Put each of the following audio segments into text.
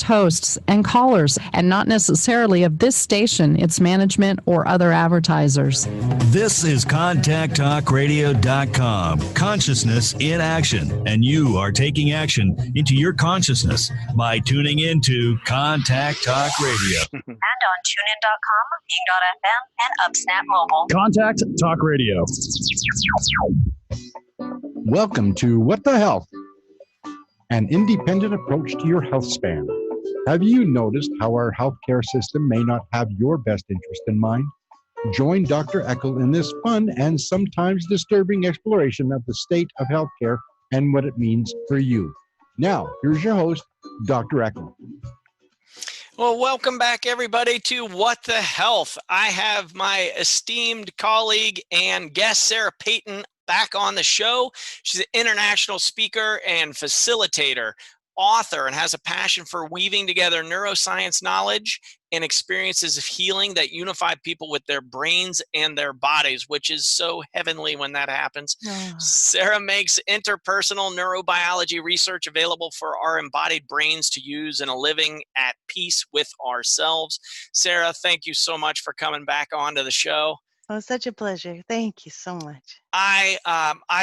hosts and callers, and not necessarily of this station, its management, or other advertisers. This is ContactTalkRadio.com, consciousness in action, and you are taking action into your consciousness by tuning into Contact Talk Radio. And on TuneIn.com, Bing.fm, and UpSnap Mobile. Contact Talk Radio. Welcome to What the Health, an independent approach to your health span. Have you noticed how our healthcare system may not have your best interest in mind? Join Dr. Eckel in this fun and sometimes disturbing exploration of the state of healthcare and what it means for you. Now, here's your host, Dr. Eckel. Well, welcome back, everybody, to What the Health. I have my esteemed colleague and guest, Sarah Peyton, back on the show. She's an international speaker and facilitator, author, and has a passion for weaving together neuroscience knowledge and experiences of healing that unify people with their brains and their bodies, which is so heavenly when that happens. Oh. Sarah makes interpersonal neurobiology research available for our embodied brains to use in a living at peace with ourselves. Sarah, thank you so much for coming back onto the show. Oh, such a pleasure. Thank you so much. I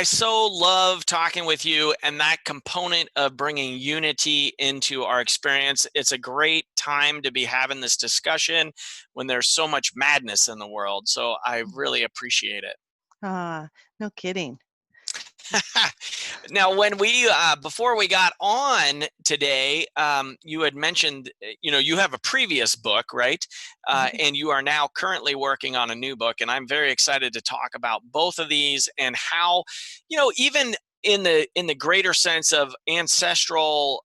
so love talking with you and that component of bringing unity into our experience. It's a great time to be having this discussion when there's so much madness in the world. So I really appreciate it. No kidding. Now, when we before we got on today, you had mentioned, you have a previous book, right? And you are now currently working on a new book, and I'm very excited to talk about both of these and how, even in the greater sense of ancestral,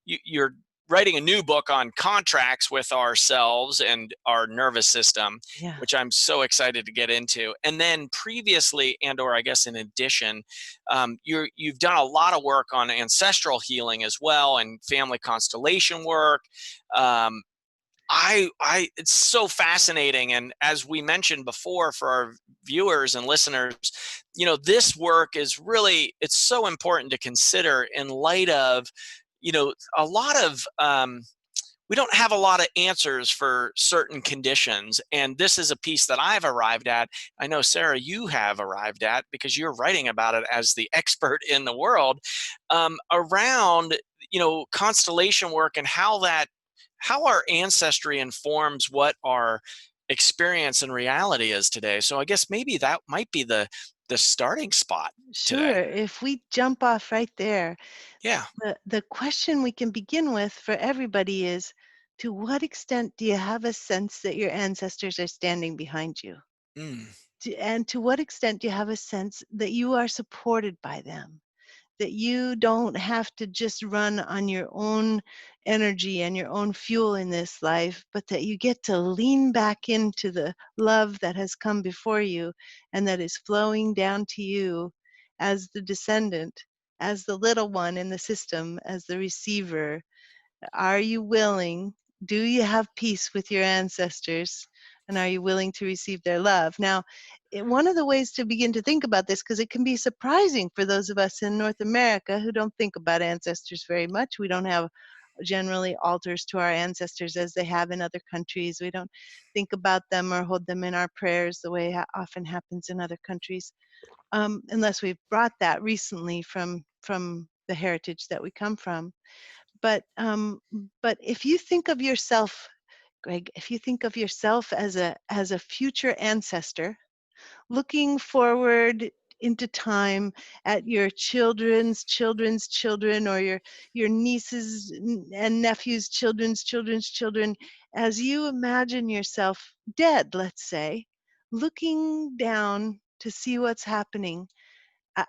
you're writing a new book on contracts with ourselves and our nervous system, which I'm so excited to get into. And then previously, or I guess in addition, you've done a lot of work on ancestral healing as well and family constellation work. It's so fascinating. And as we mentioned before for our viewers and listeners, this work is really, it's so important to consider in light of, a lot of, we don't have a lot of answers for certain conditions. And this is a piece that I've arrived at. I know, Sarah, you have arrived at, because you're writing about it as the expert in the world, around, constellation work and how our ancestry informs what our experience and reality is today. So I guess maybe that might be the starting spot today. If we jump off right there, yeah, the question we can begin with for everybody is, to what extent do you have a sense that your ancestors are standing behind you? And to what extent do you have a sense that you are supported by them? That you don't have to just run on your own energy and your own fuel in this life, but that you get to lean back into the love that has come before you and that is flowing down to you as the descendant, as the little one in the system, as the receiver. Are you willing? Do you have peace with your ancestors? And are you willing to receive their love? Now, one of the ways to begin to think about this, because it can be surprising for those of us in North America who don't think about ancestors very much. We don't have generally altars to our ancestors as they have in other countries. We don't think about them or hold them in our prayers the way it often happens in other countries, unless we've brought that recently from the heritage that we come from. But if you think of yourself, Greg, if you think of yourself as a future ancestor, looking forward into time at your children's children's children, or your nieces and nephews' children's children's children, as you imagine yourself dead, let's say, looking down to see what's happening,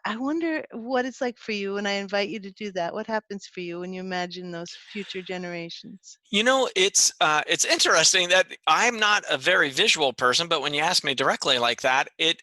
I wonder what it's like for you, and I invite you to do that. What happens for you when you imagine those future generations? It's interesting that I'm not a very visual person, but when you ask me directly like that, it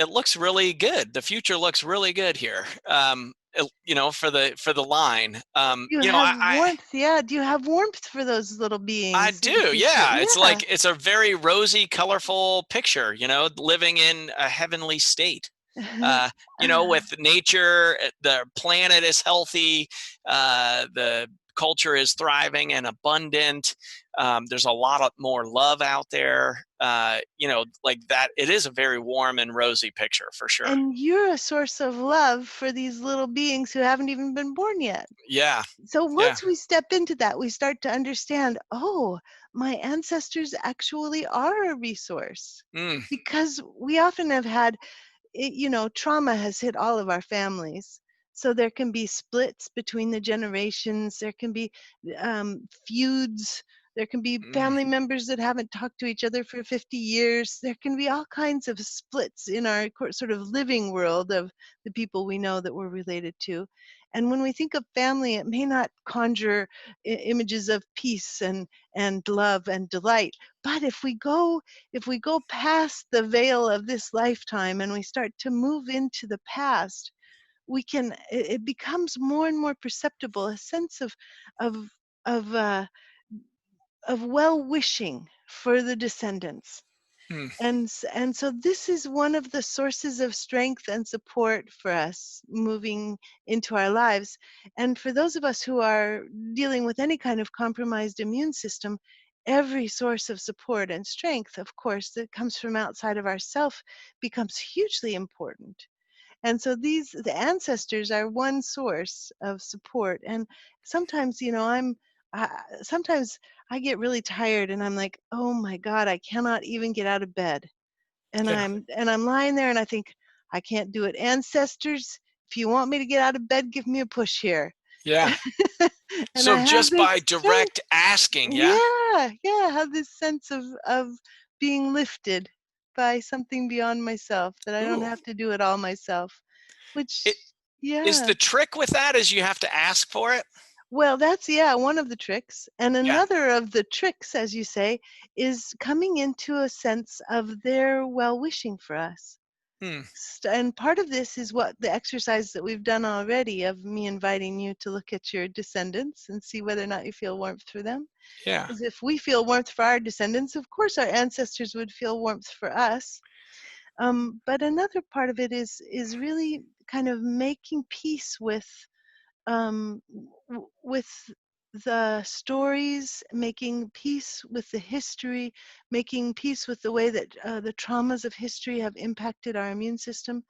looks really good. The future looks really good here. For the line. You have warmth, yeah. Do you have warmth for those little beings? I do, yeah. It's like, it's a very rosy, colorful picture, living in a heavenly state. With nature, the planet is healthy, the culture is thriving and abundant. There's a lot more love out there. Like that, it is a very warm and rosy picture for sure. And you're a source of love for these little beings who haven't even been born yet. Yeah. So Yeah. once we step into that, we start to understand, oh, my ancestors actually are a resource. Because we often have had, trauma has hit all of our families. So there can be splits between the generations. There can be feuds. There can be family members that haven't talked to each other for 50 years. There can be all kinds of splits in our sort of living world of the people we know that we're related to. And when we think of family, it may not conjure images of peace and love and delight. But if we go past the veil of this lifetime and we start to move into the past, it becomes more and more perceptible, a sense of of uh, of well-wishing for the descendants. And so this is one of the sources of strength and support for us moving into our lives. And for those of us who are dealing with any kind of compromised immune system, every source of support and strength, of course, that comes from outside of ourself becomes hugely important. And so the ancestors are one source of support. And sometimes, sometimes I get really tired and I'm like, oh my God, I cannot even get out of bed. And Yeah. I'm lying there and I think, I can't do it. Ancestors, if you want me to get out of bed, give me a push here. Yeah. And So I have just this by direct asking, yeah. I have this sense of being lifted by something beyond myself, that I don't Ooh. have to do it all myself. Which, Is the trick with that is you have to ask for it? well, that's one of the tricks. And Yeah. another of the tricks, as you say, is coming into a sense of their well-wishing for us. And part of this is what the exercise that we've done already, of me inviting you to look at your descendants and see whether or not you feel warmth for them. Yeah. Because if we feel warmth for our descendants, of course our ancestors would feel warmth for us. But another part of it is really kind of making peace with with the stories, making peace with the history, making peace with the way that the traumas of history have impacted our immune system.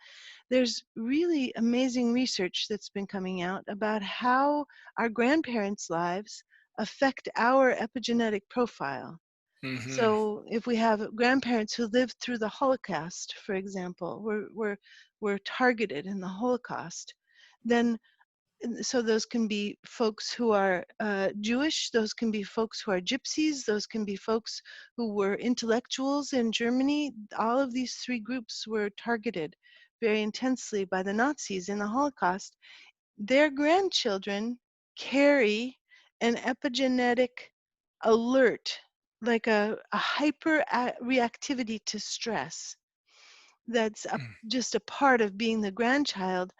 There's really amazing research that's been coming out about how our grandparents' lives affect our epigenetic profile. So if we have grandparents who lived through the Holocaust, for example, were targeted in the Holocaust, then so those can be folks who are Jewish, those can be folks who are gypsies, those can be folks who were intellectuals in Germany. All of these three groups were targeted very intensely by the Nazis in the Holocaust. Their grandchildren carry an epigenetic alert, like a hyper reactivity to stress, that's just a part of being the grandchild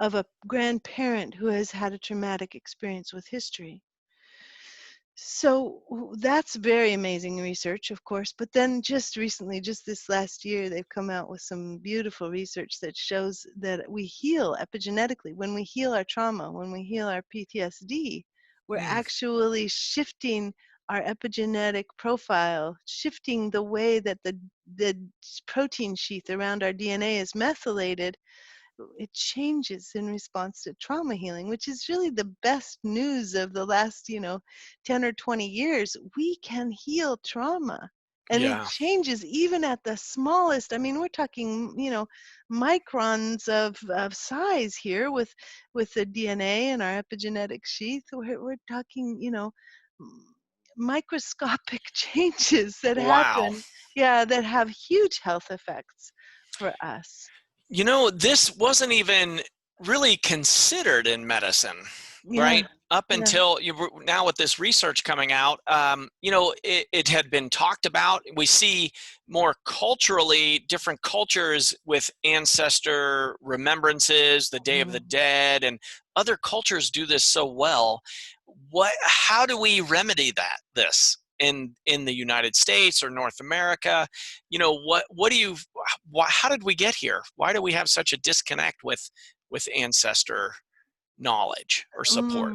of a grandparent who has had a traumatic experience with history. So that's very amazing research, of course. But then just recently, just this last year, they've come out with some beautiful research that shows that we heal epigenetically. When we heal our trauma, when we heal our PTSD, we're actually shifting our epigenetic profile, shifting the way that the protein sheath around our DNA is methylated. It changes in response to trauma healing, which is really the best news of the last 10 or 20 years. We can heal trauma, and it changes even at the smallest. I mean, we're talking microns of size here with the DNA and our epigenetic sheath. We're talking microscopic changes that happen, that have huge health effects for us. This wasn't even really considered in medicine, right? Up until now, with this research coming out, it had been talked about. We see more culturally different cultures with ancestor remembrances, the Day of the Dead, and other cultures do this so well. How do we remedy this in the United States or North America? How did we get here? Why do we have such a disconnect with ancestor knowledge or support?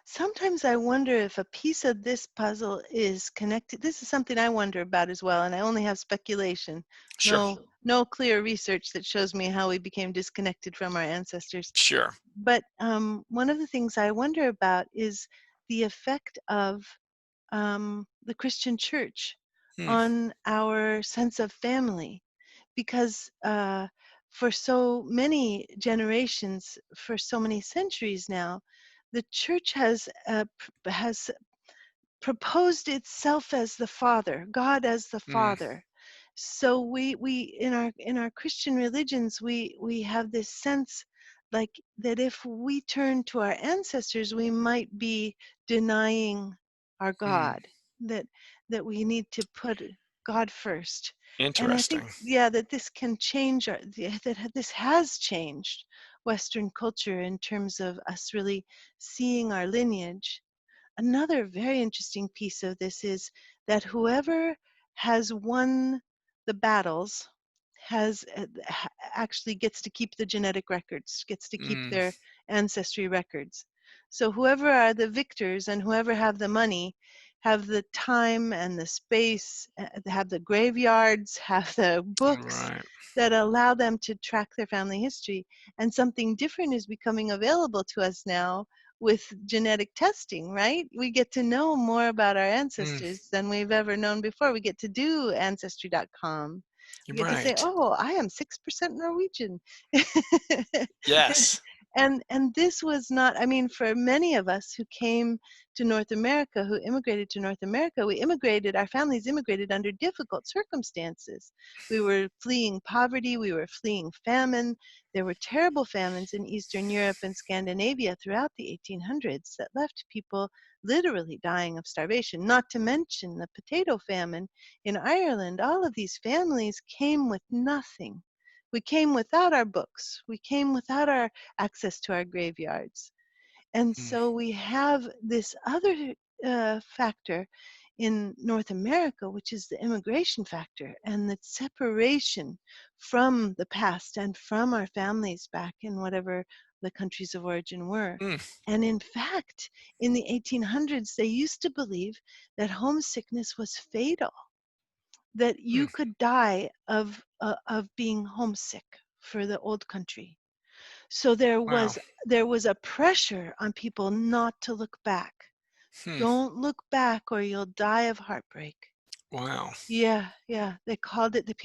sometimes I wonder if a piece of this puzzle is connected. This is something I wonder about as well, and I only have speculation. Sure. No clear research that shows me how we became disconnected from our ancestors. Sure. But one of the things I wonder about is the effect of the Christian church Hmm. on our sense of family, because for so many generations, for so many centuries now, the church has proposed itself as the Father, God as the Mm. Father. So we in our Christian religions we have this sense like that if we turn to our ancestors, we might be denying our Hmm. God, that we need to put God first. And I think, Interesting. yeah, that this can change that this has changed Western culture in terms of us really seeing our lineage. Another very interesting piece of this is that whoever has won the battles has actually gets to keep the genetic records, gets to keep Mm. their ancestry records. So whoever are the victors and whoever have the money have the time and the space, have the graveyards, have the books Right. that allow them to track their family history. And something different is becoming available to us now with genetic testing, right? We get to know more about our Mm. ancestors than we've ever known before. We get to do ancestry.com. We get to say, Right. oh, I am 6% Norwegian. Yes. And this was not, I mean, for many of us who came to North America, who immigrated to North America, our families immigrated under difficult circumstances. We were fleeing poverty, we were fleeing famine. There were terrible famines in Eastern Europe and Scandinavia throughout the 1800s that left people literally dying of starvation, not to mention the potato famine in Ireland. All of these families came with nothing. We came without our books. We came without our access to our graveyards. And Mm. so we have this other factor in North America, which is the immigration factor and the separation from the past and from our families back in whatever the countries of origin were. Mm. And in fact, in the 1800s, they used to believe that homesickness was fatal, that you Mm. could die of being homesick for the old country. So Wow. there was a pressure on people not to look back. Hmm. Don't look back or you'll die of heartbreak. Wow. Yeah, yeah. They called it that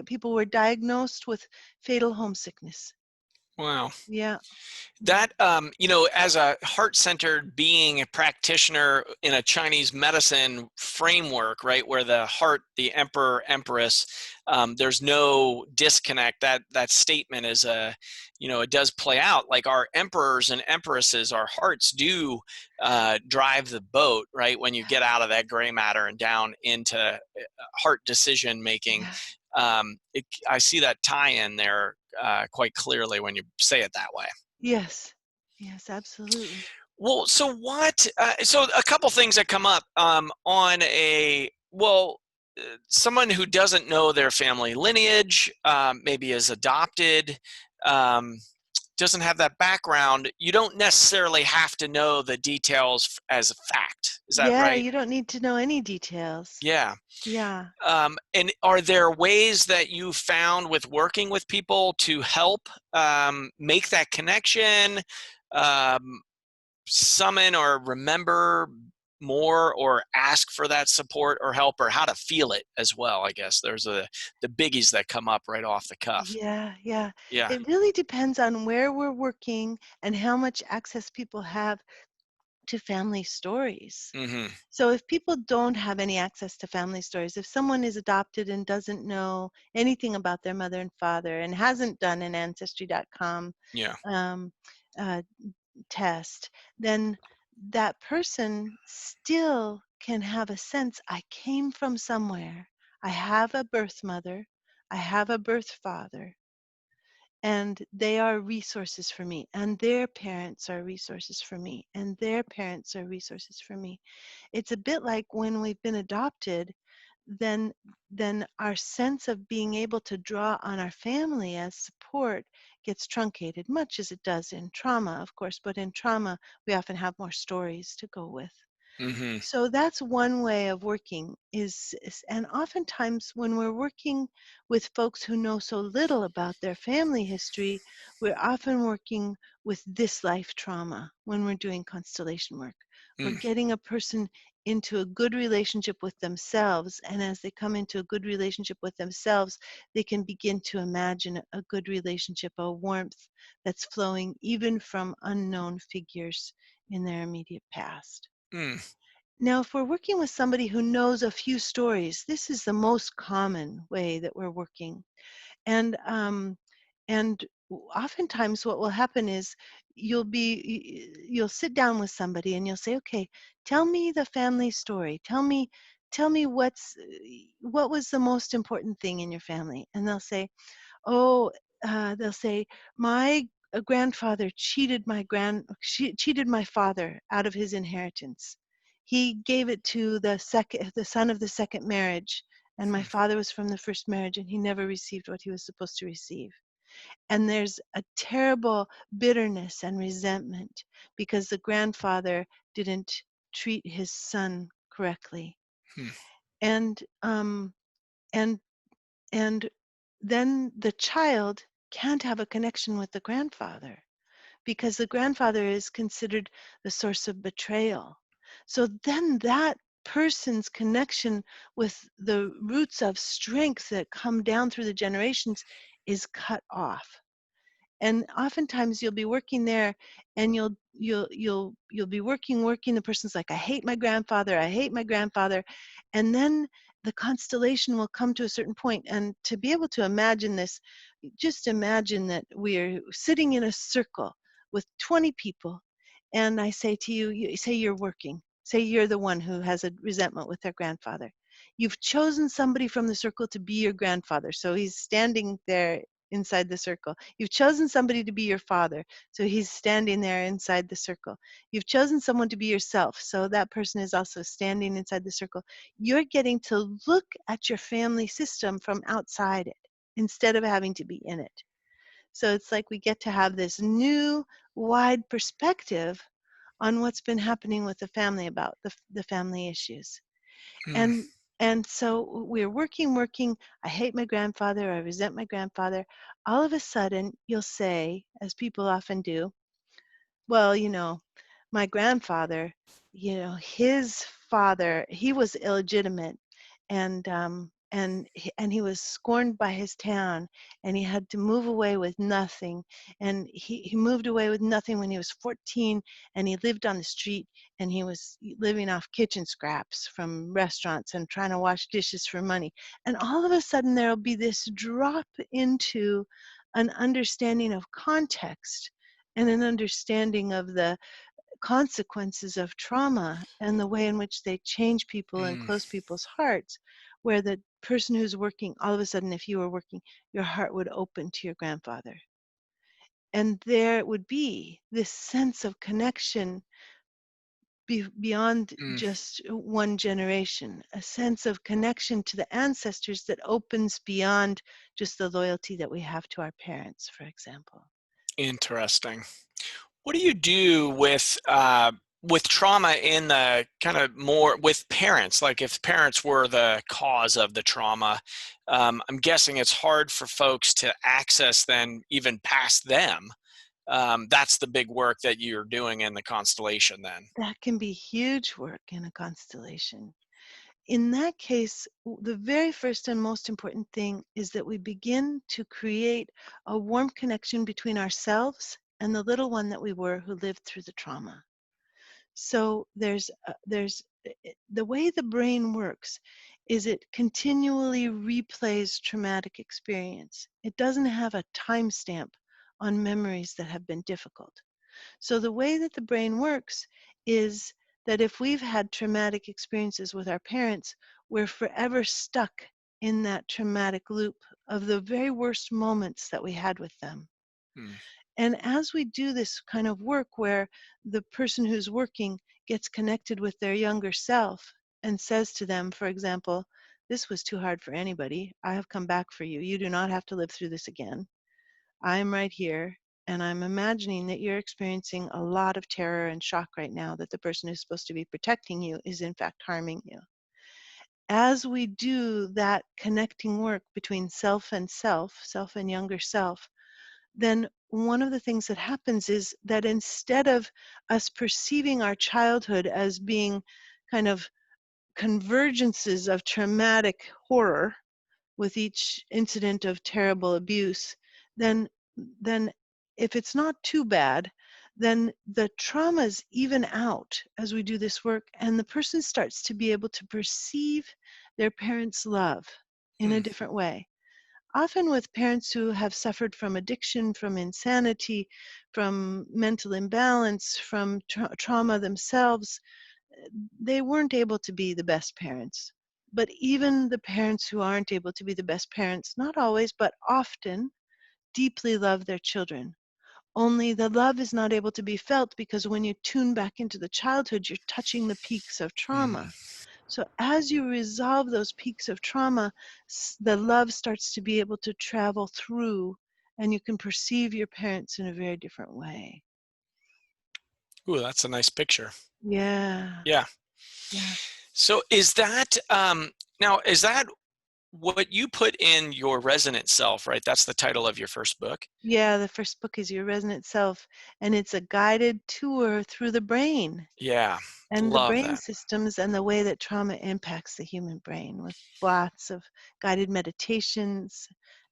people were diagnosed with fatal homesickness. Wow. Yeah. That as a heart-centered being, a practitioner in a Chinese medicine framework, right, where the heart, the emperor, empress, there's no disconnect. That statement is it does play out. Like our emperors and empresses, our hearts do drive the boat, right, when you get out of that gray matter and down into heart decision making. Yeah. I see that tie-in there quite clearly when you say it that way. Yes. Yes, absolutely. Well, so what? So a couple things that come up on someone who doesn't know their family lineage, maybe is adopted, um, doesn't have that background. You don't necessarily have to know the details as a fact. Is that Yeah, right? you don't need to know any details. Yeah. Yeah. And are there ways that you found with working with people to help make that connection? Um, Summon or remember more or ask for that support or help, or how to feel it as well? I guess there's the biggies that come up right off the cuff. Yeah, yeah. Yeah. It really depends on where we're working and how much access people have to family stories. Mm-hmm. So if people don't have any access to family stories, if someone is adopted and doesn't know anything about their mother and father and hasn't done an ancestry.com Yeah. um, uh, test, then that person still can have a sense, I came from somewhere. I have a birth mother. I have a birth father. And they are resources for me. And their parents are resources for me. And their parents are resources for me. It's a bit like when we've been adopted, then our sense of being able to draw on our family as support gets truncated, much as it does in trauma, of course, but in trauma, we often have more stories to go with. Mm-hmm. So that's one way of working and oftentimes when we're working with folks who know so little about their family history, we're often working with this life trauma when we're doing constellation work. We're getting a person into a good relationship with themselves, and as they come into a good relationship with themselves, they can begin to imagine a good relationship, a warmth that's flowing even from unknown figures in their immediate past. Now, if we're working with somebody who knows a few stories, this is the most common way that we're working. And oftentimes what will happen is you'll sit down with somebody and you'll say, okay, tell me the family story. Tell me what was the most important thing in your family. And they'll say, oh, my grandfather cheated my father out of his inheritance. He gave it to the son of the second marriage, and my father was from the first marriage, and he never received what he was supposed to receive. And there's a terrible bitterness and resentment because the grandfather didn't treat his son correctly. And and and then the child can't have a connection with the grandfather because the grandfather is considered the source of betrayal. So then that person's connection with the roots of strength that come down through the generations is cut off. And oftentimes you'll be working there and you'll be working. The person's like, I hate my grandfather, and then the constellation will come to a certain point. And to be able to imagine this, just imagine that we're sitting in a circle with 20 people, and I say to you, say you're working, say you're the one who has a resentment with their grandfather. You've chosen somebody from the circle to be your grandfather, so he's standing there inside the circle. You've chosen somebody to be your father, so he's standing there inside the circle. You've chosen someone to be yourself, so that person is also standing inside the circle. You're getting to look at your family system from outside it instead of having to be in it. So it's like we get to have this new wide perspective on what's been happening with the family, about the family issues. And so we're working. I hate my grandfather. I resent my grandfather. All of a sudden, you'll say, as people often do, well, my grandfather, his father, he was illegitimate, and he was scorned by his town, and he had to move away with nothing, and he moved away with nothing when he was 14, and he lived on the street, and he was living off kitchen scraps from restaurants and trying to wash dishes for money. And all of a sudden there'll be this drop into an understanding of context and an understanding of the consequences of trauma and the way in which they change people and close people's hearts, where the person who's working, all of a sudden, if you were working, your heart would open to your grandfather. And there would be this sense of connection beyond just one generation, a sense of connection to the ancestors that opens beyond just the loyalty that we have to our parents, for example. Interesting. What do you do with trauma in the kind of more with parents? Like if parents were the cause of the trauma, I'm guessing it's hard for folks to access then even past them. That's the big work that you're doing in the constellation then. That can be huge work in a constellation. In that case, the very first and most important thing is that we begin to create a warm connection between ourselves and the little one that we were who lived through the trauma. So there's the way the brain works is it continually replays traumatic experience. It doesn't have a timestamp on memories that have been difficult. So the way that the brain works is that if we've had traumatic experiences with our parents, we're forever stuck in that traumatic loop of the very worst moments that we had with them. And as we do this kind of work where the person who's working gets connected with their younger self and says to them, for example, this was too hard for anybody. I have come back for you. You do not have to live through this again. I'm right here, and I'm imagining that you're experiencing a lot of terror and shock right now, that the person who's supposed to be protecting you is in fact harming you. As we do that connecting work between self and younger self, then one of the things that happens is that instead of us perceiving our childhood as being kind of convergences of traumatic horror with each incident of terrible abuse, then then if it's not too bad, then the traumas even out as we do this work, and the person starts to be able to perceive their parents' love in a different way. Often with parents who have suffered from addiction, from insanity, from mental imbalance, from trauma themselves, they weren't able to be the best parents. But even the parents who aren't able to be the best parents, not always, but often, deeply love their children. Only the love is not able to be felt because when you tune back into the childhood, you're touching the peaks of trauma. So as you resolve those peaks of trauma, the love starts to be able to travel through, and you can perceive your parents in a very different way. Ooh, that's a nice picture. Yeah. Yeah. Yeah. So is that now, is that what you put in your resonant self, right? That's the title of your first book. Yeah, the first book is Your Resonant Self, and it's a guided tour through the brain Yeah, and the love brain that. systems and the way that trauma impacts the human brain, with lots of guided meditations,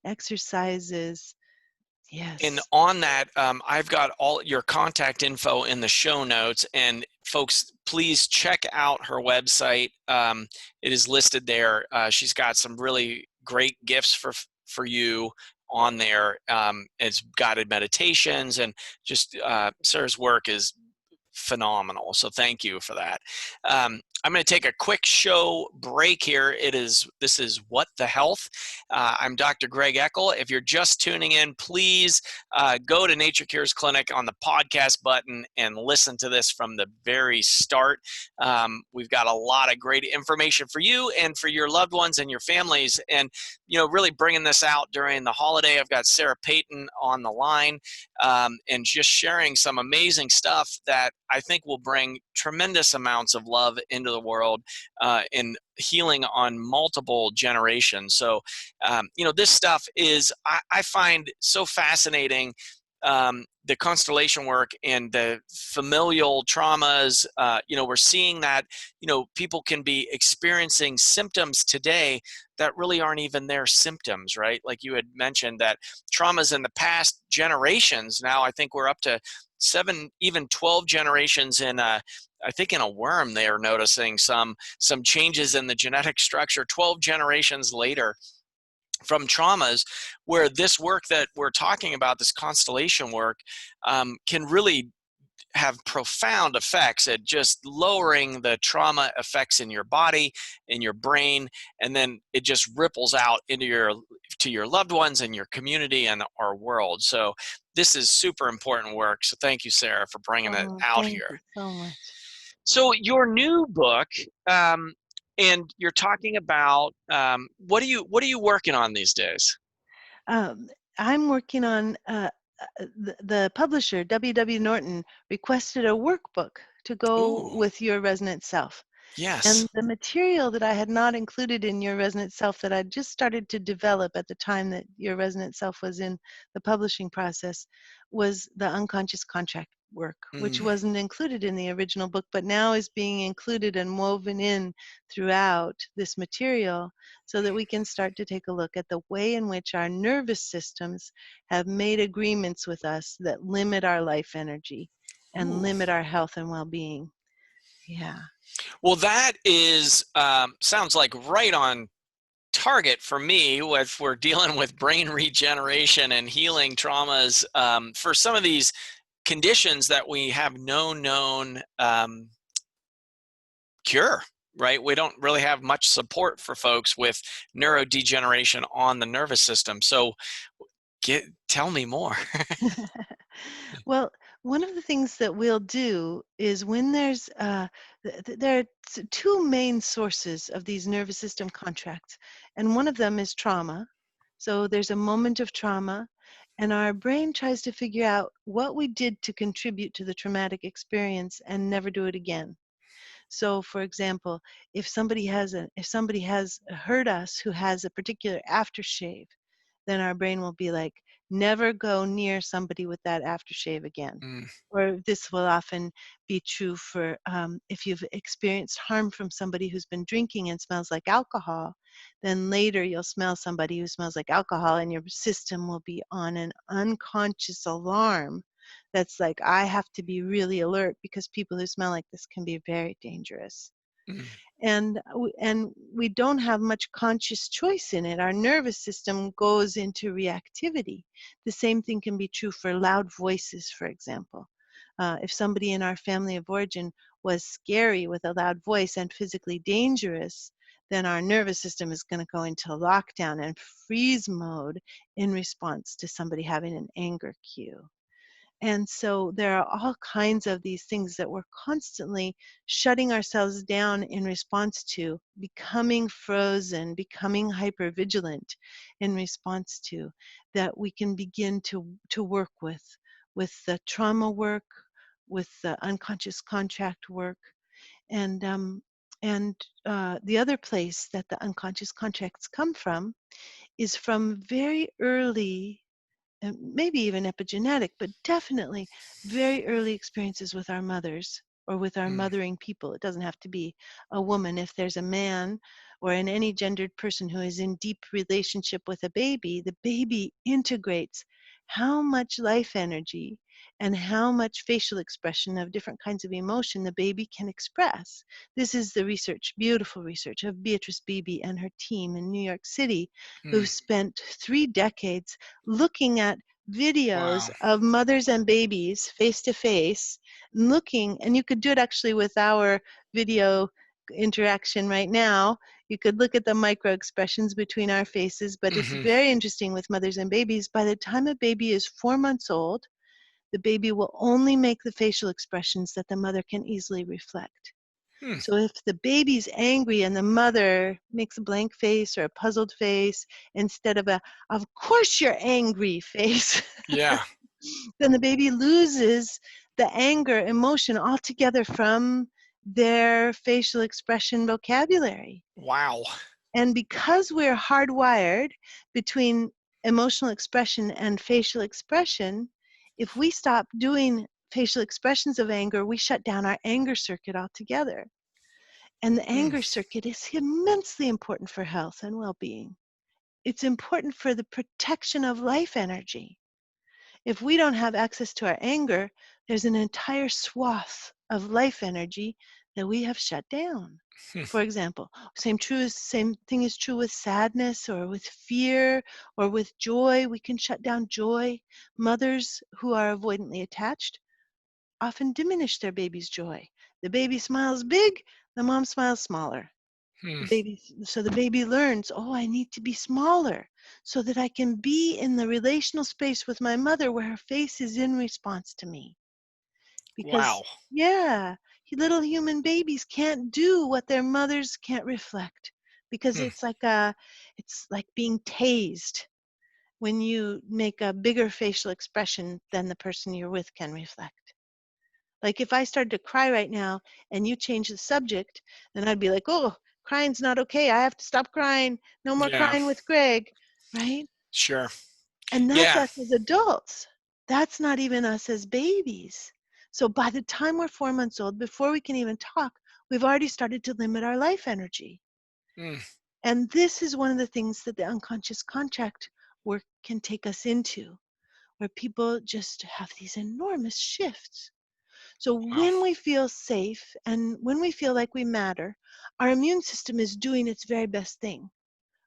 exercises. And Yes. on that, I've got all your contact info in the show notes. And folks, please check out her website. It is listed there. She's got some really great gifts for you on there. It's guided meditations, and just Sarah's work is phenomenal. So thank you for that. I'm going to take a quick show break here. This is What the Health. I'm Dr. Greg Eckel. If you're just tuning in, please go to Nature Cures Clinic on the podcast button and listen to this from the very start. We've got a lot of great information for you and for your loved ones and your families. And, really bringing this out during the holiday. I've got Sarah Peyton on the line, and just sharing some amazing stuff that I think will bring tremendous amounts of love into the world, in healing on multiple generations. So, this stuff is, I find so fascinating. The constellation work and the familial traumas, we're seeing that, people can be experiencing symptoms today that really aren't even their symptoms, right? Like you had mentioned that traumas in the past generations, now I think we're up to 7, even 12 generations in I think in a worm, they are noticing some changes in the genetic structure 12 generations later from traumas, where this work that we're talking about, this constellation work, can really have profound effects at just lowering the trauma effects in your body, in your brain, and then it just ripples out into your loved ones and your community and our world. So this is super important work. So thank you, Sarah, for bringing it Oh, out thank here. you so much. So your new book, and you're talking about, what are you working on these days? Um, I'm working on the publisher, W.W. Norton, requested a workbook to go Ooh, with Your Resonant Self. yes. And the material that I had not included in Your Resonant Self, that I just started to develop at the time that Your Resonant Self was in the publishing process, was the unconscious contract work, which Mm. wasn't included in the original book, but now is being included and woven in throughout this material, so that we can start to take a look at the way in which our nervous systems have made agreements with us that limit our life energy and Ooh. limit our health and well-being. Yeah. Well, that is, sounds like right on target for me if we're dealing with brain regeneration and healing traumas, for some of these conditions that we have no known cure, right? We don't really have much support for folks with neurodegeneration on the nervous system. So tell me more. Well, one of the things that we'll do is when there's there are two main sources of these nervous system contracts, and one of them is trauma. So there's a moment of trauma, And our brain tries to figure out what we did to contribute to the traumatic experience and never do it again. So, for example, if somebody has hurt us who has a particular aftershave, then our brain will be like, never go near somebody with that aftershave again. Mm. Or this will often be true for if you've experienced harm from somebody who's been drinking and smells like alcohol, then later you'll smell somebody who smells like alcohol and your system will be on an unconscious alarm that's like, I have to be really alert because people who smell like this can be very dangerous. Mm. And we don't have much conscious choice in it. Our nervous system goes into reactivity. The same thing can be true for loud voices, for example. If somebody in our family of origin was scary with a loud voice and physically dangerous, then our nervous system is going to go into lockdown and freeze mode in response to somebody having an anger cue. And so there are all kinds of these things that we're constantly shutting ourselves down in response to, becoming frozen, becoming hypervigilant in response to, that we can begin to work with the trauma work, with the unconscious contract work, and the other place that the unconscious contracts come from is from very early, and maybe even epigenetic, but definitely very early experiences with our mothers or with our Mm. mothering people. It doesn't have to be a woman. If there's a man or any gendered person who is in deep relationship with a baby, the baby integrates how much life energy and how much facial expression of different kinds of emotion the baby can express. This is the research, beautiful research of Beatrice Beebe and her team in New York City, who Mm. spent 3 decades looking at videos Wow. of mothers and babies face to face, looking, and you could do it actually with our video interaction right now. You could look at the micro expressions between our faces, but it's Mm-hmm. very interesting with mothers and babies. By the time a baby is 4 months old, the baby will only make the facial expressions that the mother can easily reflect. Hmm. So if the baby's angry and the mother makes a blank face or a puzzled face instead of a, of course you're angry face, Yeah. then the baby loses the anger emotion altogether from their facial expression vocabulary. Wow. And because we're hardwired between emotional expression and facial expression, if we stop doing facial expressions of anger, we shut down our anger circuit altogether. And the Mm. anger circuit is immensely important for health and well-being. It's important for the protection of life energy. If we don't have access to our anger, there's an entire swath of life energy that we have shut down. Hmm. For example, same thing is true with sadness or with fear or with joy. We can shut down joy. Mothers who are avoidantly attached often diminish their baby's joy. The baby smiles big, the mom smiles smaller. Hmm. So the baby learns, oh, I need to be smaller so that I can be in the relational space with my mother where her face is in response to me. Because, Wow. yeah, little human babies can't do what their mothers can't reflect, because Hmm. it's like being tased when you make a bigger facial expression than the person you're with can reflect. Like if I started to cry right now and you change the subject, then I'd be like, oh, crying's not okay. I have to stop crying. No more Yeah. crying with Greg, right? Sure. And that's Yeah. us as adults. That's not even us as babies. So by the time we're 4 months old, before we can even talk, we've already started to limit our life energy. Mm. And this is one of the things that the unconscious contract work can take us into, where people just have these enormous shifts. So Wow. when we feel safe and when we feel like we matter, our immune system is doing its very best thing.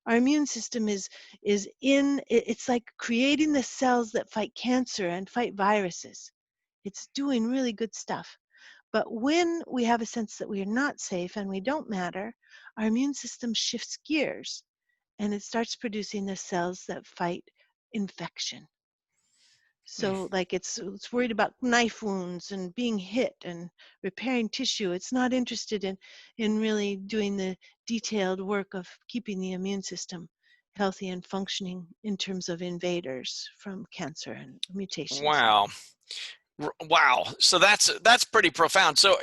Our immune system it's like creating the cells that fight cancer and fight viruses. It's doing really good stuff. But when we have a sense that we are not safe and we don't matter, our immune system shifts gears and it starts producing the cells that fight infection. Mm. So like it's worried about knife wounds and being hit and repairing tissue. It's not interested in really doing the detailed work of keeping the immune system healthy and functioning in terms of invaders from cancer and mutations. Wow. Wow. So that's pretty profound. So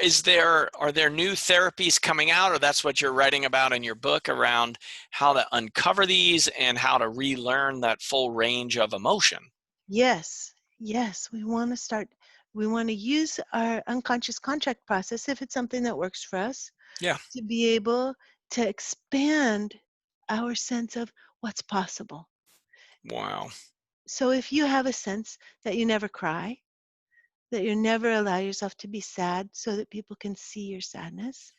are there new therapies coming out, or that's what you're writing about in your book around how to uncover these and how to relearn that full range of emotion? Yes, yes, we want to use our unconscious contract process, if it's something that works for us, Yeah. to be able to expand our sense of what's possible. Wow. So if you have a sense that you never cry, that you never allow yourself to be sad so that people can see your sadness,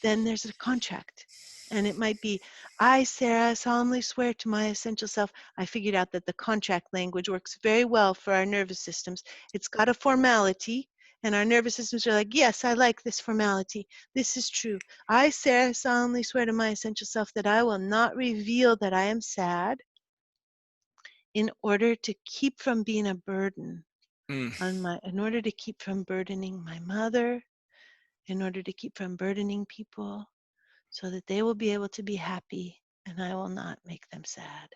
then there's a contract. And it might be, I, Sarah, solemnly swear to my essential self. I figured out that the contract language works very well for our nervous systems. It's got a formality, and our nervous systems are like, yes, I like this formality. This is true. I, Sarah, solemnly swear to my essential self that I will not reveal that I am sad in order to keep from being a burden in order to keep from burdening my mother, in order to keep from burdening people, so that they will be able to be happy and I will not make them sad,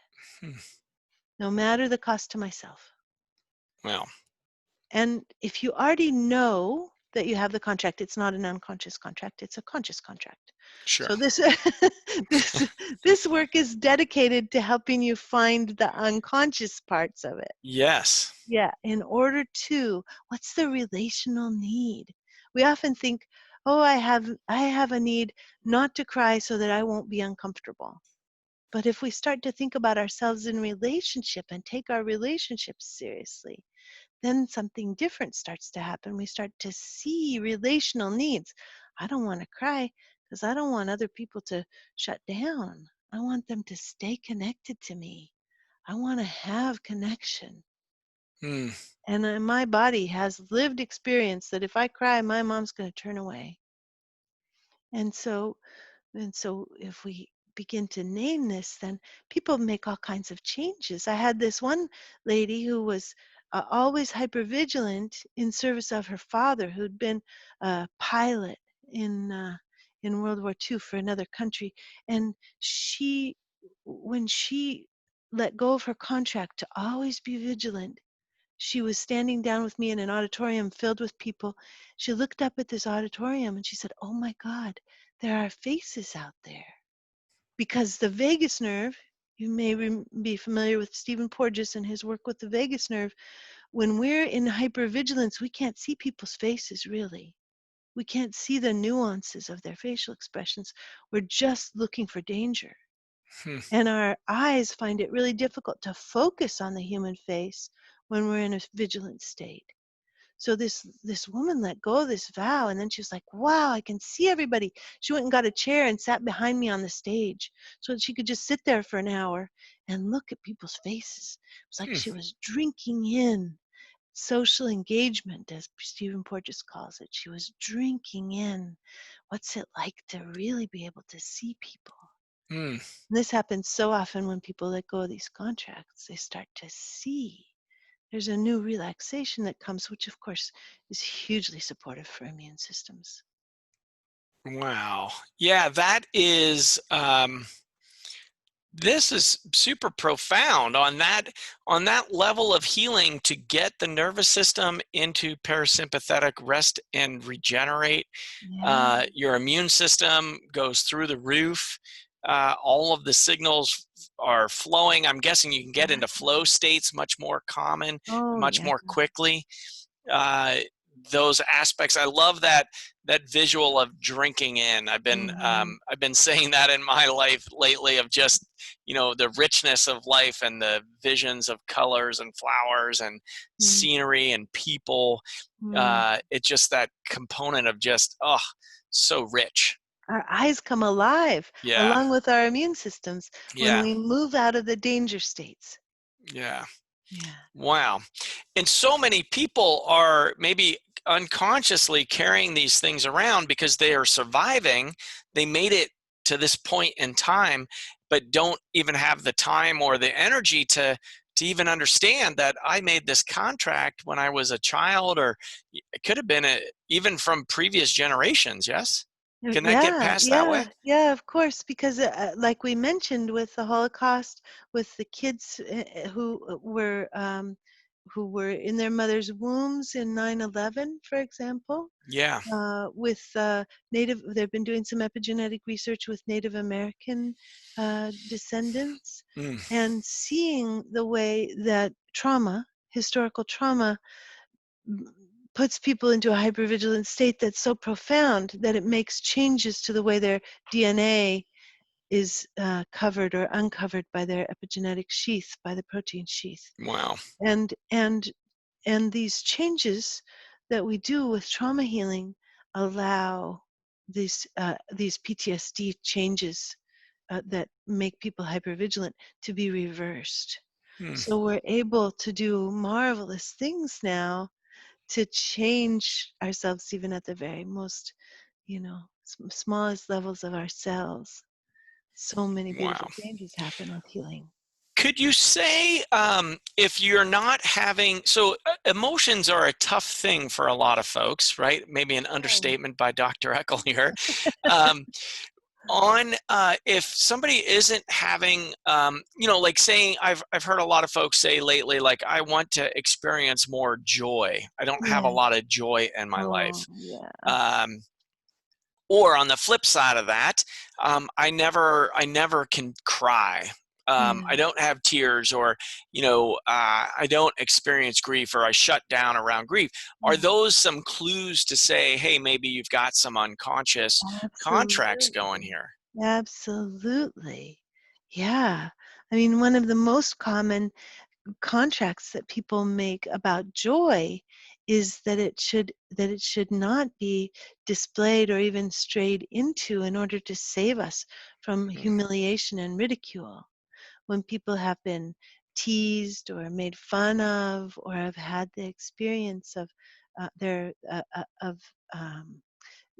no matter the cost to myself. Well, And if you already know that you have the contract, it's not an unconscious contract, it's a conscious contract. sure. So this this work is dedicated to helping you find the unconscious parts of it. Yes. Yeah, in order to, what's the relational need? We often think, oh, I have a need not to cry so that I won't be uncomfortable. But if we start to think about ourselves in relationship and take our relationships seriously, then something different starts to happen. We start to see relational needs. I don't want to cry because I don't want other people to shut down. I want them to stay connected to me. I want to have connection. Hmm. And my body has lived experience that if I cry, my mom's going to turn away. And so if we begin to name this, then people make all kinds of changes. I had this one lady who was always hypervigilant in service of her father, who'd been a pilot in World War II for another country. And when she let go of her contract to always be vigilant, she was standing down with me in an auditorium filled with people. She looked up at this auditorium and she said, oh my God, there are faces out there. Because the vagus nerve, you may be familiar with Stephen Porges and his work with the vagus nerve. When we're in hypervigilance, we can't see people's faces really. We can't see the nuances of their facial expressions. We're just looking for danger. And our eyes find it really difficult to focus on the human face when we're in a vigilant state. So this woman let go of this vow, and then she was like, wow, I can see everybody. She went and got a chair and sat behind me on the stage so that she could just sit there for an hour and look at people's faces. It was like she was drinking in social engagement, as Stephen Porges calls it. She was drinking in what's it like to really be able to see people. Hmm. This happens so often when people let go of these contracts. They start to see. There's a new relaxation that comes, which of course is hugely supportive for immune systems. Wow. Yeah, this is super profound on that level of healing to get the nervous system into parasympathetic rest and regenerate. Yeah. Your immune system goes through the roof. All of the signals are flowing. I'm guessing you can get into flow states much more Oh, much yeah. more quickly. Those aspects, I love that visual of drinking in. I've been saying that in my life lately, of just the richness of life and the visions of colors and flowers and scenery and people. It's just that component of just so rich. Our eyes come alive Yeah. along with our immune systems when Yeah. we move out of the danger states. Yeah. Yeah. Wow. And so many people are maybe unconsciously carrying these things around because they are surviving. They made it to this point in time, but don't even have the time or the energy to even understand that I made this contract when I was a child, or it could have been even from previous generations. Yes? Can that get Yeah, passed that way? yeah, yeah, of course, because like we mentioned with the Holocaust, with the kids who were in their mother's wombs in 9/11, for example, Yeah. with they've been doing some epigenetic research with Native American descendants, Mm, and seeing the way that trauma, historical trauma, m- puts people into a hypervigilant state that's so profound that it makes changes to the way their DNA is covered or uncovered by their epigenetic sheath, by the protein sheath. wow. And and and these changes that we do with trauma healing allow these PTSD changes that make people hypervigilant to be reversed. Hmm. So we're able to do marvelous things now to change ourselves even at the very most, smallest levels of ourselves. So many Wow. beautiful changes happen with healing. Could you say if you're not having, emotions are a tough thing for a lot of folks, right? Maybe an Oh, understatement by Dr. Eckel here. Um, on if somebody isn't having, like saying, I've heard a lot of folks say lately, like, I want to experience more joy. I don't have a yeah. lot of joy in my Oh, life. yeah. Um, or on the flip side of that, I never can cry. I Yeah. don't have tears, or I don't experience grief, or I shut down around grief. Are Yeah. those some clues to say, hey, maybe you've got some unconscious contracts going Absolutely. here? Absolutely. Yeah. I mean, one of the most common contracts that people make about joy is that it should not be displayed or even strayed into in order to save us from Mm, humiliation and ridicule. When people have been teased or made fun of, or have had the experience of their of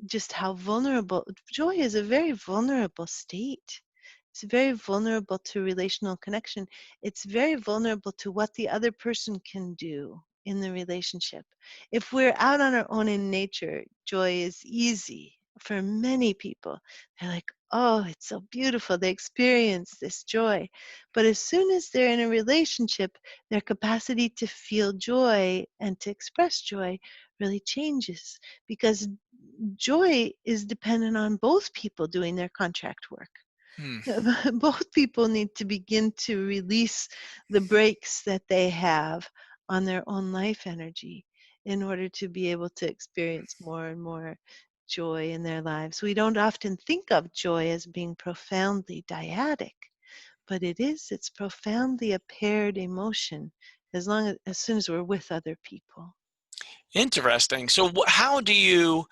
just how vulnerable joy is, a very vulnerable state. It's very vulnerable to relational connection. It's very vulnerable to what the other person can do in the relationship. If we're out on our own in nature, joy is easy for many people. They're like, oh, it's so beautiful. They experience this joy. But as soon as they're in a relationship, their capacity to feel joy and to express joy really changes, because joy is dependent on both people doing their contract work. hmm, Both people need to begin to release the brakes that they have on their own life energy in order to be able to experience more and more joy in their lives. We don't often think of joy as being profoundly dyadic, but it is. It's profoundly a paired emotion as soon as we're with other people. Interesting. So how do you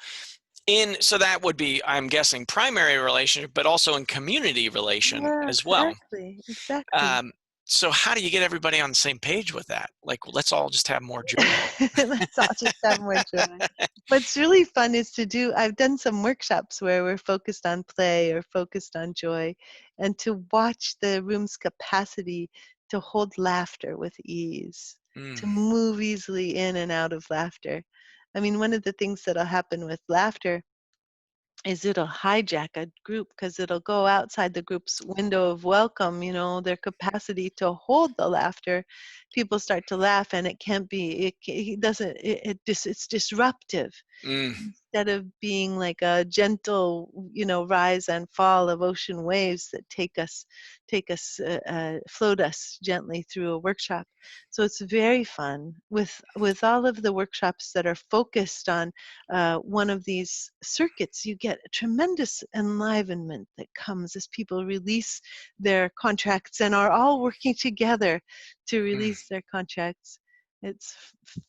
so that would be, I'm guessing, primary relationship, but also in community relation Yeah, as well. exactly. Exactly. Um, so how do you get everybody on the same page with that? Like, let's all just have more joy. Let's all just have more joy. What's really fun is I've done some workshops where we're focused on play or focused on joy, and to watch the room's capacity to hold laughter with ease, to Mm, move easily in and out of laughter. I mean, one of the things that'll happen with laughter is it'll hijack a group, because it'll go outside the group's window of welcome, their capacity to hold the laughter. People start to laugh, and it can't be, it doesn't, it's disruptive. mm, Instead of being like a gentle, rise and fall of ocean waves that float us gently through a workshop. So it's very fun with all of the workshops that are focused on one of these circuits. You get a tremendous enlivenment that comes as people release their contracts and are all working together to mm. release their contracts. It's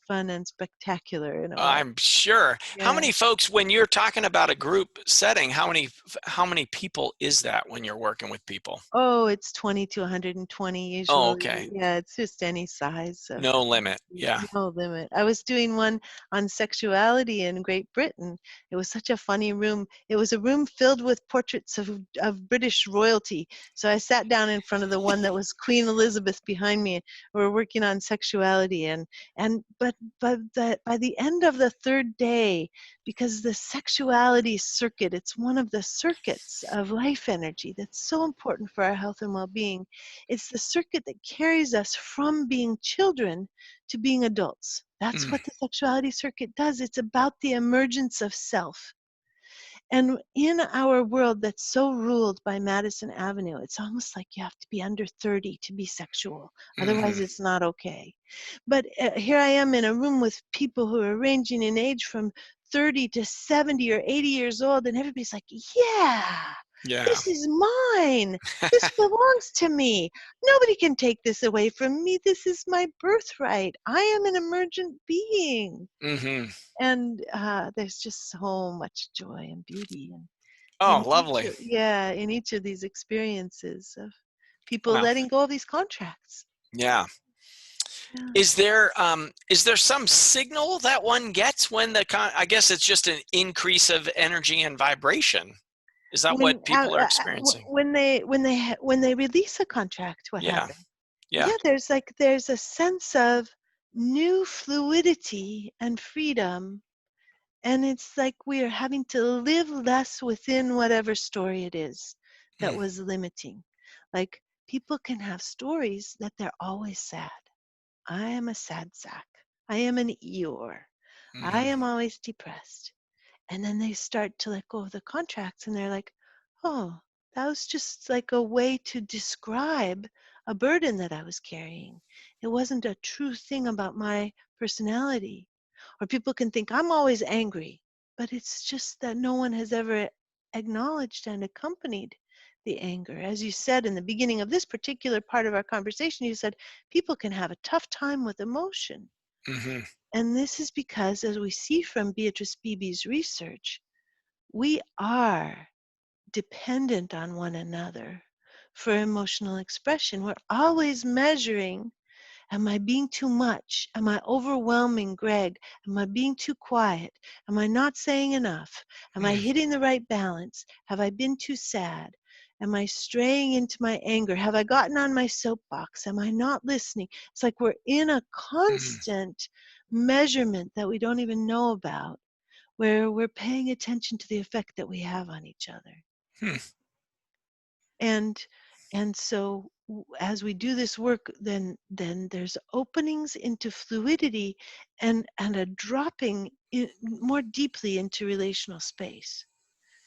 fun and spectacular in a way. I'm sure. How Yeah. many folks, when you're talking about a group setting, how many people is that when you're working with people? Oh, it's 20 to 120 Oh, okay. usually. Yeah, it's just any size of No limit. Yeah. no limit. I was doing one on sexuality in Great Britain. It was such a funny room. It was a room filled with portraits of British royalty. So I sat down in front of the one that was Queen Elizabeth behind me. We were working on sexuality, and by the end of the third day, because the sexuality circuit, it's one of the circuits of life energy that's so important for our health and well-being. It's the circuit that carries us from being children to being adults. That's what the sexuality circuit does. It's about the emergence of self. And in our world that's so ruled by Madison Avenue, it's almost like you have to be under 30 to be sexual. Otherwise, it's not okay. But here I am in a room with people who are ranging in age from 30 to 70 or 80 years old, and everybody's like, yeah, this is mine. This belongs to me. Nobody can take this away from me. This is my birthright. I am an emergent being. And there's just so much joy and beauty Lovely. in each of these experiences of people letting go of these contracts. Yeah. Is there some signal that one gets when I guess it's just an increase of energy and vibration? Is that what people are experiencing? When they release a contract, what happens? Yeah. There's a sense of new fluidity and freedom, and it's like we are having to live less within whatever story it is that was limiting. Like, people can have stories that they're always sad. I am a sad sack. I am an Eeyore. I am always depressed. And then they start to let go of the contracts, and they're like, oh, that was just like a way to describe a burden that I was carrying. It wasn't a true thing about my personality. Or people can think I'm always angry, but it's just that no one has ever acknowledged and accompanied the anger. As you said in the beginning of this particular part of our conversation, you said people can have a tough time with emotion. And this is because, as we see from Beatrice Beebe's research, we are dependent on one another for emotional expression. We're always measuring, am I being too much? Am I overwhelming Greg? Am I being too quiet? Am I not saying enough? Am I hitting the right balance? Have I been too sad? Am I straying into my anger? Have I gotten on my soapbox? Am I not listening? It's like we're in a constant measurement that we don't even know about, where we're paying attention to the effect that we have on each other. And so as we do this work, then there's openings into fluidity and a dropping more deeply into relational space.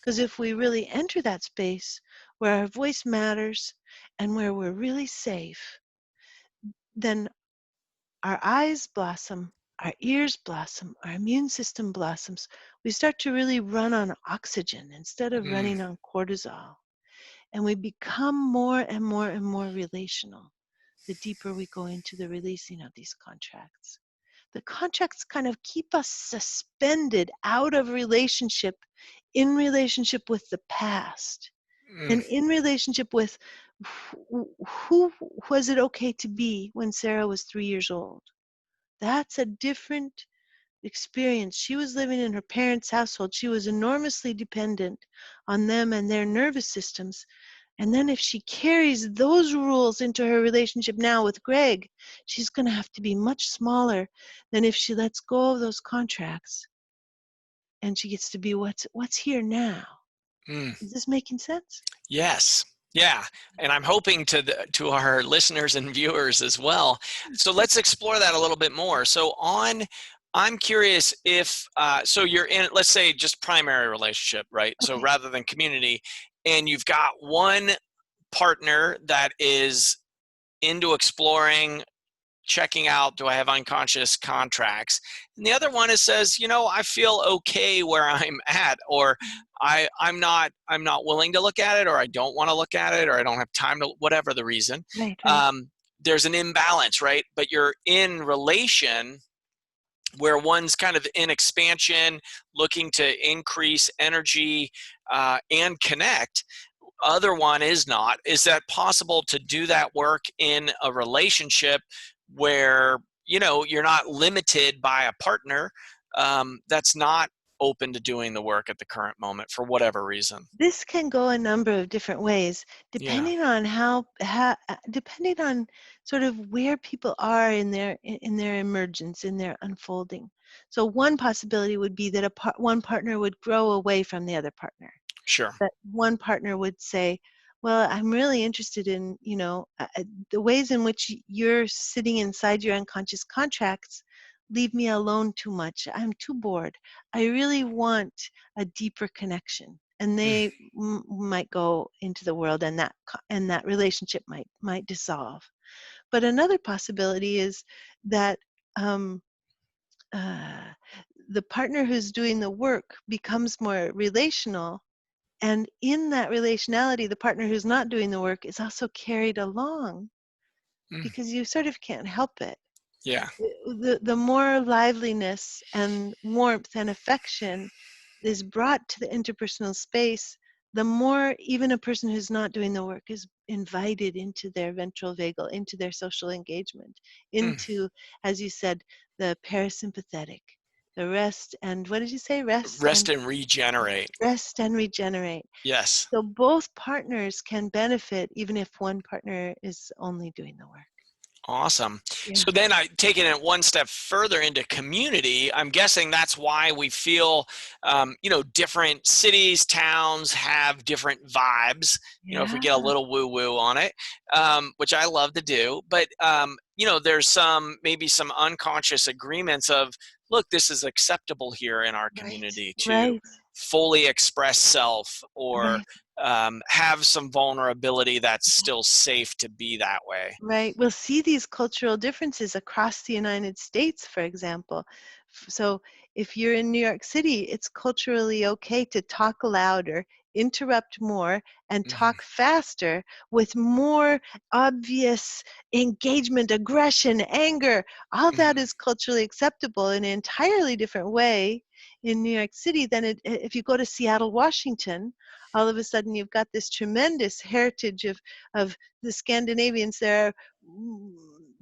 Because if we really enter that space where our voice matters and where we're really safe, then our eyes blossom, our ears blossom, our immune system blossoms. We start to really run on oxygen instead of running on cortisol. And we become more and more and more relational the deeper we go into the releasing of these contracts. The contracts kind of keep us suspended out of relationship, in relationship with the past, and in relationship with who was it okay to be when Sarah was 3 years old. That's a different experience. She was living in her parents' household. She was enormously dependent on them and their nervous systems. And then if she carries those rules into her relationship now with Greg, she's going to have to be much smaller than if she lets go of those contracts and she gets to be what's here now. Is this making sense? Yes. Yeah. And I'm hoping to our listeners and viewers as well. So let's explore that a little bit more. So I'm curious if, so you're in, let's say, just primary relationship, right? Okay. So rather than community, and you've got one partner that is into exploring, checking out, do I have unconscious contracts? And the other one says, I feel okay where I'm at, or I'm not willing to look at it, or I don't want to look at it, or I don't have time to, whatever the reason. Right. There's an imbalance, right? But you're in relation where one's kind of in expansion, looking to increase energy and connect. Other one is not. Is that possible to do that work in a relationship where, you're not limited by a partner that's not open to doing the work at the current moment for whatever reason? This can go a number of different ways, Yeah. depending on depending on sort of where people are in their emergence, in their unfolding. So one possibility would be that one partner would grow away from the other partner. Sure. That one partner would say, well, I'm really interested in, the ways in which you're sitting inside your unconscious contracts leave me alone too much. I'm too bored. I really want a deeper connection. And they might go into the world, and that relationship might dissolve. But another possibility is that the partner who's doing the work becomes more relational, and in that relationality, the partner who's not doing the work is also carried along because you sort of can't help it. Yeah. The more liveliness and warmth and affection is brought to the interpersonal space, the more even a person who's not doing the work is invited into their ventral vagal, into their social engagement, into, as you said, the parasympathetic, the rest and, what did you say? Rest and regenerate. Rest and regenerate. Yes. So both partners can benefit even if one partner is only doing the work. Awesome. Yeah. So then taking it one step further into community, I'm guessing that's why we feel, different cities, towns have different vibes, if we get a little woo-woo on it, which I love to do. But, there's maybe some unconscious agreements of, look, this is acceptable here in our community to fully express self or have some vulnerability that's still safe to be that way. Right. We'll see these cultural differences across the United States, for example. So if you're in New York City, it's culturally okay to talk louder, interrupt more, and talk faster with more obvious engagement, aggression, anger. All that is culturally acceptable in an entirely different way in New York City than if you go to Seattle, Washington. All of a sudden, you've got this tremendous heritage of the Scandinavians. There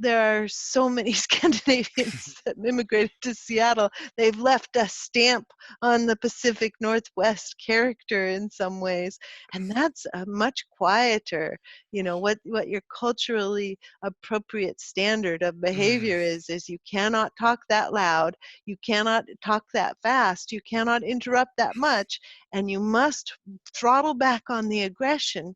are so many Scandinavians that immigrated to Seattle. They've left a stamp on the Pacific Northwest character in some ways, and that's a much quieter. What your culturally appropriate standard of behavior is you cannot talk that loud, you cannot talk that fast, you cannot interrupt that much, and you must throttle back on the aggression,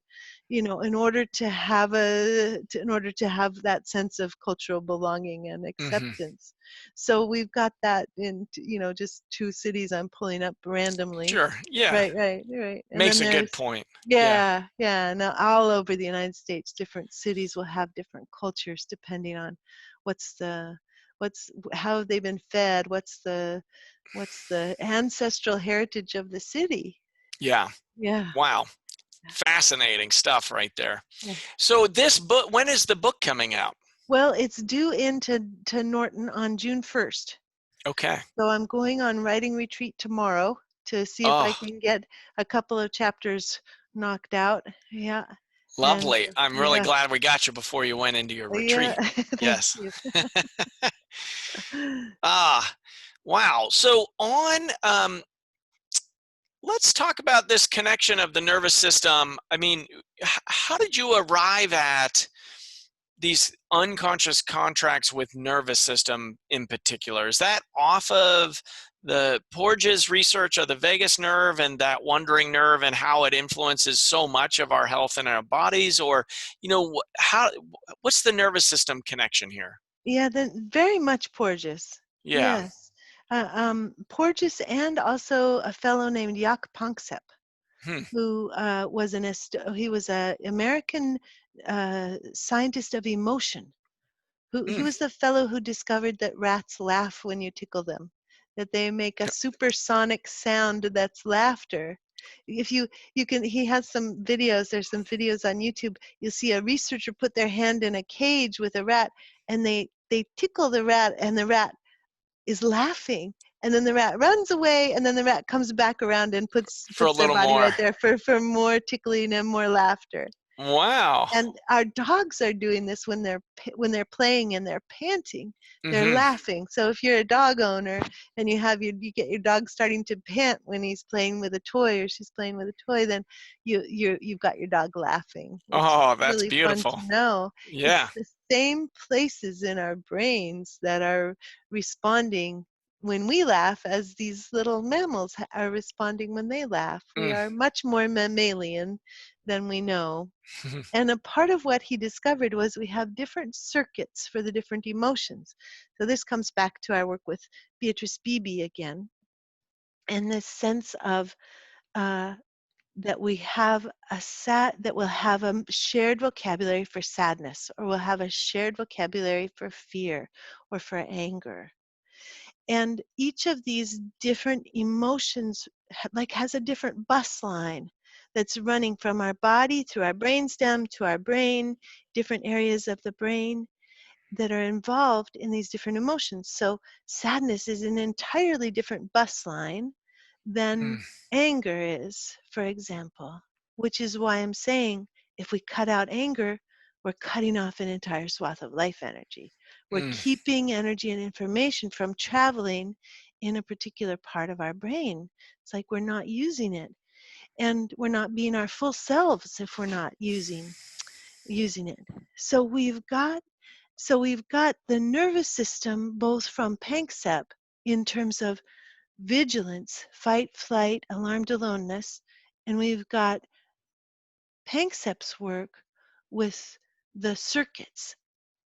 in order to have that sense of cultural belonging and acceptance. So we've got that in, just two cities I'm pulling up randomly. Sure. Yeah. Right. And makes a good point. Yeah. Now all over the United States, different cities will have different cultures depending on how they've been fed, what's the ancestral heritage of the city. Yeah. Wow. Fascinating stuff right there. So this book, when is the book coming out? Well, it's due into Norton on June 1st. Okay. So I'm going on writing retreat tomorrow to see if I can get a couple of chapters knocked out. Yeah. Lovely. I'm really glad we got you before you went into your retreat. Yes. Wow. So let's talk about this connection of the nervous system. I mean, how did you arrive at these unconscious contracts with nervous system in particular? Is that off of the Porges research of the vagus nerve and that wandering nerve and how it influences so much of our health and our bodies? Or, what's the nervous system connection here? Yeah, then very much Porges. Yeah. Yes. Porges and also a fellow named Jaak Panksepp, who was he was an American scientist of emotion. He was the fellow who discovered that rats laugh when you tickle them, that they make a supersonic sound that's laughter. If you can, he has some videos. There's some videos on YouTube. You'll see a researcher put their hand in a cage with a rat, and they tickle the rat, and the rat is laughing, and then the rat runs away, and then the rat comes back around and puts their body right there for more tickling and more laughter. Wow. And our dogs are doing this when they're playing and they're panting. They're Mm-hmm. laughing. So if you're a dog owner and you get your dog starting to pant when he's playing with a toy or she's playing with a toy, then you've got your dog laughing, which is Oh, that's really fun to beautiful. know. Yeah. It's the same places in our brains that are responding when we laugh as these little mammals are responding when they laugh. We Mm. are much more mammalian than we know. And a part of what he discovered was we have different circuits for the different emotions. So this comes back to our work with Beatrice Beebe again, and this sense of that we have that we'll have a shared vocabulary for sadness, or we'll have a shared vocabulary for fear or for anger. And each of these different emotions has a different bus line that's running from our body through our brainstem to our brain, different areas of the brain that are involved in these different emotions. So sadness is an entirely different bus line than Mm. anger is, for example, which is why I'm saying if we cut out anger, we're cutting off an entire swath of life energy. We're Mm. keeping energy and information from traveling in a particular part of our brain. It's like we're not using it. And we're not being our full selves if we're not using it. So we've got the nervous system both from Panksepp in terms of vigilance, fight, flight, alarmed aloneness, and we've got Panksepp's work with the circuits.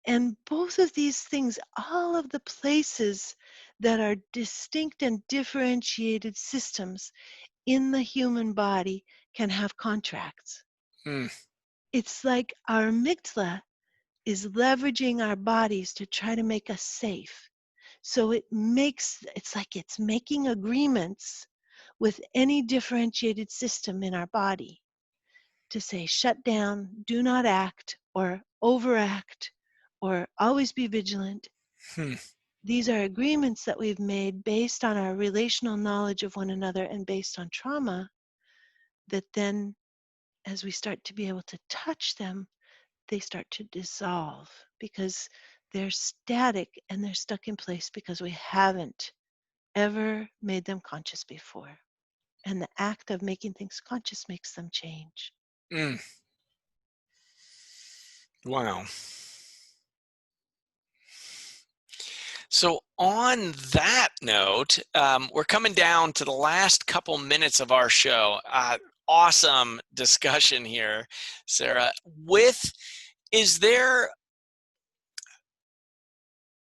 And both of these things, all of the places that are distinct and differentiated systems in the human body can have contracts. Mm. It's like our amygdala is leveraging our bodies to try to make us safe. So it's like it's making agreements with any differentiated system in our body to say, shut down, do not act, or overact, or always be vigilant. Hmm. These are agreements that we've made based on our relational knowledge of one another and based on trauma that then, as we start to be able to touch them, they start to dissolve because they're static and they're stuck in place because we haven't ever made them conscious before. And the act of making things conscious makes them change. Mm. Wow. So, on that note, we're coming down to the last couple minutes of our show. Awesome discussion here, Sarah. Is there,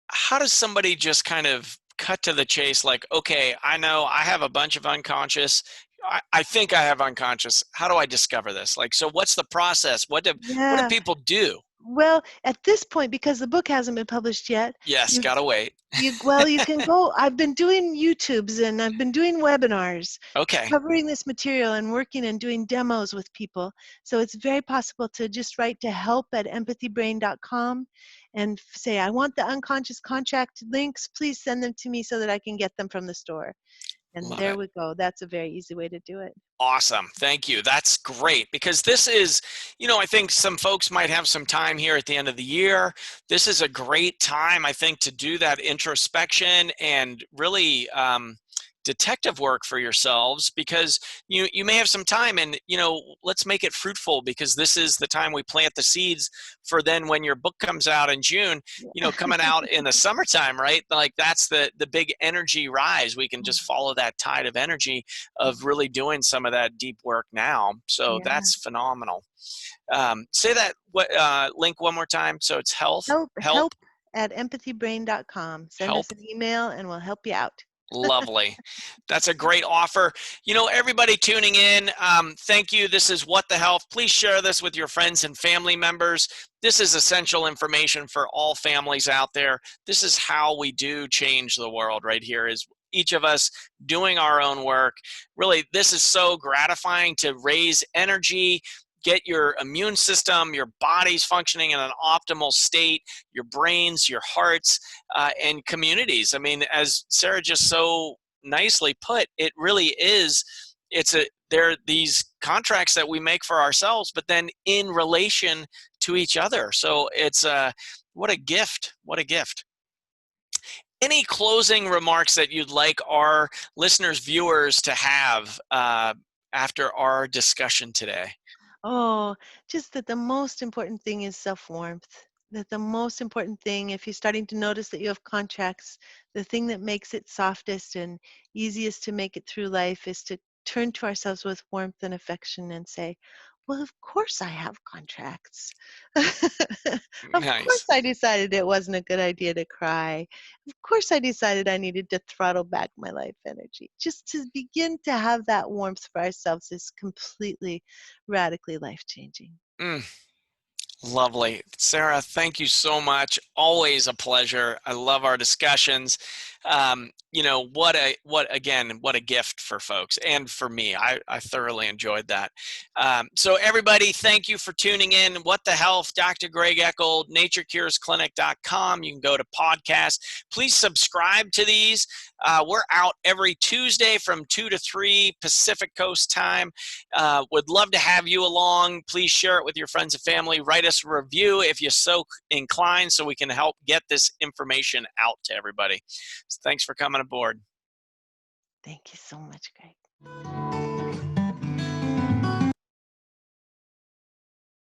how does somebody just kind of cut to the chase? Like, okay, I know I have a bunch of unconscious. I think I have unconscious. How do I discover this? Like, so what's the process? What do Yeah. people do? Well, at this point, because the book hasn't been published yet, Yes, gotta wait. you can go. I've been doing YouTubes and I've been doing webinars Okay. covering this material and working and doing demos with people. So it's very possible to just write to help@empathybrain.com and say, I want the unconscious contract links. Please send them to me so that I can get them from the store. And Love there it. we go. That's a very easy way to do it. Awesome. Thank you. That's great because this is, I think some folks might have some time here at the end of the year. This is a great time, I think, to do that introspection and really detective work for yourselves because you may have some time and, let's make it fruitful because this is the time we plant the seeds for then when your book comes out in June, coming out in the summertime, right? Like that's the big energy rise. We can just follow that tide of energy of really doing some of that deep work now. So Yeah. that's phenomenal. Say that link one more time. So it's Help at empathybrain.com. Send help. us an email and we'll help you out. Lovely. That's a great offer. Everybody tuning in, thank you. This is What the Health. Please share this with your friends and family members. This is essential information for all families out there. This is how we do change the world right here is each of us doing our own work. Really, this is so gratifying to raise energy, get your immune system, your body's functioning in an optimal state, your brains, your hearts, and communities. I mean, as Sarah just so nicely put, it really is, they're these contracts that we make for ourselves, but then in relation to each other. So it's what a gift. What a gift. Any closing remarks that you'd like our listeners, viewers to have after our discussion today? Oh, just that the most important thing is self-warmth. That the most important thing, if you're starting to notice that you have contracts, the thing that makes it softest and easiest to make it through life is to turn to ourselves with warmth and affection and say, well, of course I have contracts. Of course Nice. I decided it wasn't a good idea to cry. Of course I decided I needed to throttle back my life energy. Just to begin to have that warmth for ourselves is completely, radically life-changing. Mm. Lovely. Sarah, thank you so much. Always a pleasure. I love our discussions. What a gift for folks and for me. I thoroughly enjoyed that. So everybody, thank you for tuning in. What the Health, Dr. Greg Eckel, naturecuresclinic.com. You can go to podcast. Please subscribe to these. We're out every Tuesday from 2 to 3 Pacific Coast time. Would love to have you along. Please share it with your friends and family. Write us a review if you're so inclined so we can help get this information out to everybody. So thanks for coming aboard. Thank you so much, Greg.